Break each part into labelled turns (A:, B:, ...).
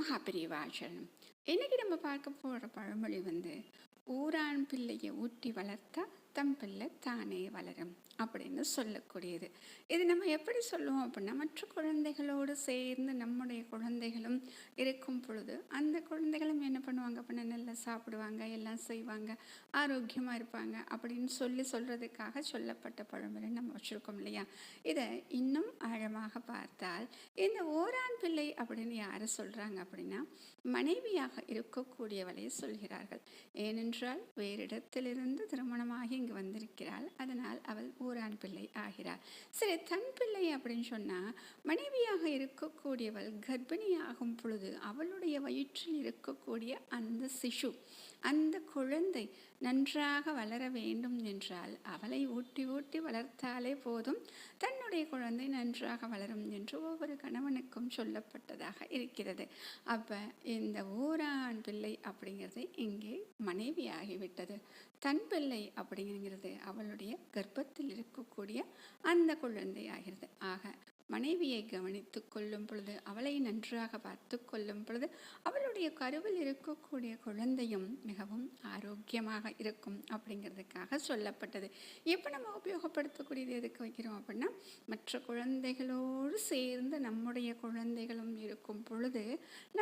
A: மகாபெரிவாச்சரணம். இன்னைக்கு நம்ம பார்க்க போகிற பழமொழி ஊரான் பிள்ளையை ஊட்டி வளர்த்தா தம் பிள்ளை தானே வளரும் அப்படின்னு சொல்லக்கூடியது. இது நம்ம எப்படி சொல்லுவோம் அப்படின்னா, மற்ற குழந்தைகளோடு சேர்ந்து நம்முடைய குழந்தைகளும் இருக்கும் பொழுது அந்த குழந்தைகளும் என்ன பண்ணுவாங்க அப்படின்னா, நல்லா சாப்பிடுவாங்க, எல்லாம் செய்வாங்க, ஆரோக்கியமாக இருப்பாங்க அப்படின்னு சொல்கிறதுக்காக சொல்லப்பட்ட பழமொழி நம்ம வச்சுருக்கோம் இல்லையா. இதை இன்னும் ஆழமாக பார்த்தால், இந்த ஓரான் பிள்ளை அப்படின்னு யாரை சொல்கிறாங்க அப்படின்னா, மனைவியாக இருக்கக்கூடியவளை சொல்கிறார்கள். ஏனென்றால் வேறு இடத்திலிருந்து திருமணமாகி இங்கு வந்திருக்கிறாள், அதனால் அவள் ஊரான் பிள்ளை ஆகிறாள். சரி, தன் பிள்ளை அப்படின்னு சொன்னால், மனைவியாக இருக்கக்கூடியவள் கர்ப்பிணியாகும் பொழுது அவளுடைய வயிற்றில் இருக்கக்கூடிய அந்த சிசு, அந்த குழந்தை நன்றாக வளர வேண்டும் என்றால் அவளை ஊட்டி ஊட்டி வளர்த்தாலே போதும், தன்னுடைய குழந்தை நன்றாக வளரும் என்று ஒவ்வொரு கணவனுக்கும் சொல்லப்பட்டதாக இருக்கிறது. அப்போ இந்த ஊரான் பிள்ளை அப்படிங்கிறது இங்கே மனைவி ஆகிவிட்டது. தன் பிள்ளை அப்படிங்கிறது அவளுடைய கர்ப்பத்தில் இருக்கக்கூடிய அந்த குழந்தை ஆகிறது. ஆக மனைவியை கவனித்து கொள்ளும் பொழுது, அவளை நன்றாக பார்த்து கொள்ளும் பொழுது, அவளுடைய கருவில் இருக்கக்கூடிய குழந்தையும் மிகவும் ஆரோக்கியமாக இருக்கும் அப்படிங்கிறதுக்காக சொல்லப்பட்டது. இப்போ நம்ம உபயோகப்படுத்தக்கூடியது எதுக்கு வைக்கிறோம் அப்படின்னா, மற்ற குழந்தைகளோடு சேர்ந்து நம்முடைய குழந்தைகளும் இருக்கும் பொழுது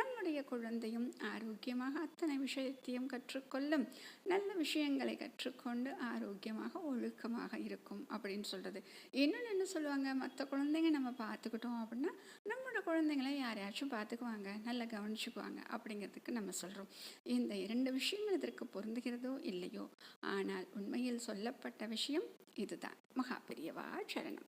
A: நம்முடைய குழந்தையும் ஆரோக்கியமாக அத்தனை விஷயத்தையும் கற்றுக்கொள்ளும், நல்ல விஷயங்களை கற்றுக்கொண்டு ஆரோக்கியமாக ஒழுக்கமாக இருக்கும் அப்படின்னு சொல்கிறது. இன்னொன்று என்ன சொல்லுவாங்க, மற்ற குழந்தைங்க நம்ம பார்த்துக்கிட்டோம் அப்படின்னா நம்மளோட குழந்தைங்களை யாரையாச்சும் பார்த்துக்குவாங்க, நல்லா கவனிச்சுக்குவாங்க அப்படிங்கிறதுக்கு நம்ம சொல்கிறோம். இந்த 2 விஷயங்கள் இதற்கு பொருந்துகிறதோ இல்லையோ, ஆனால் உண்மையில் சொல்லப்பட்ட விஷயம் இதுதான். மகாபெரியவா சரணம்.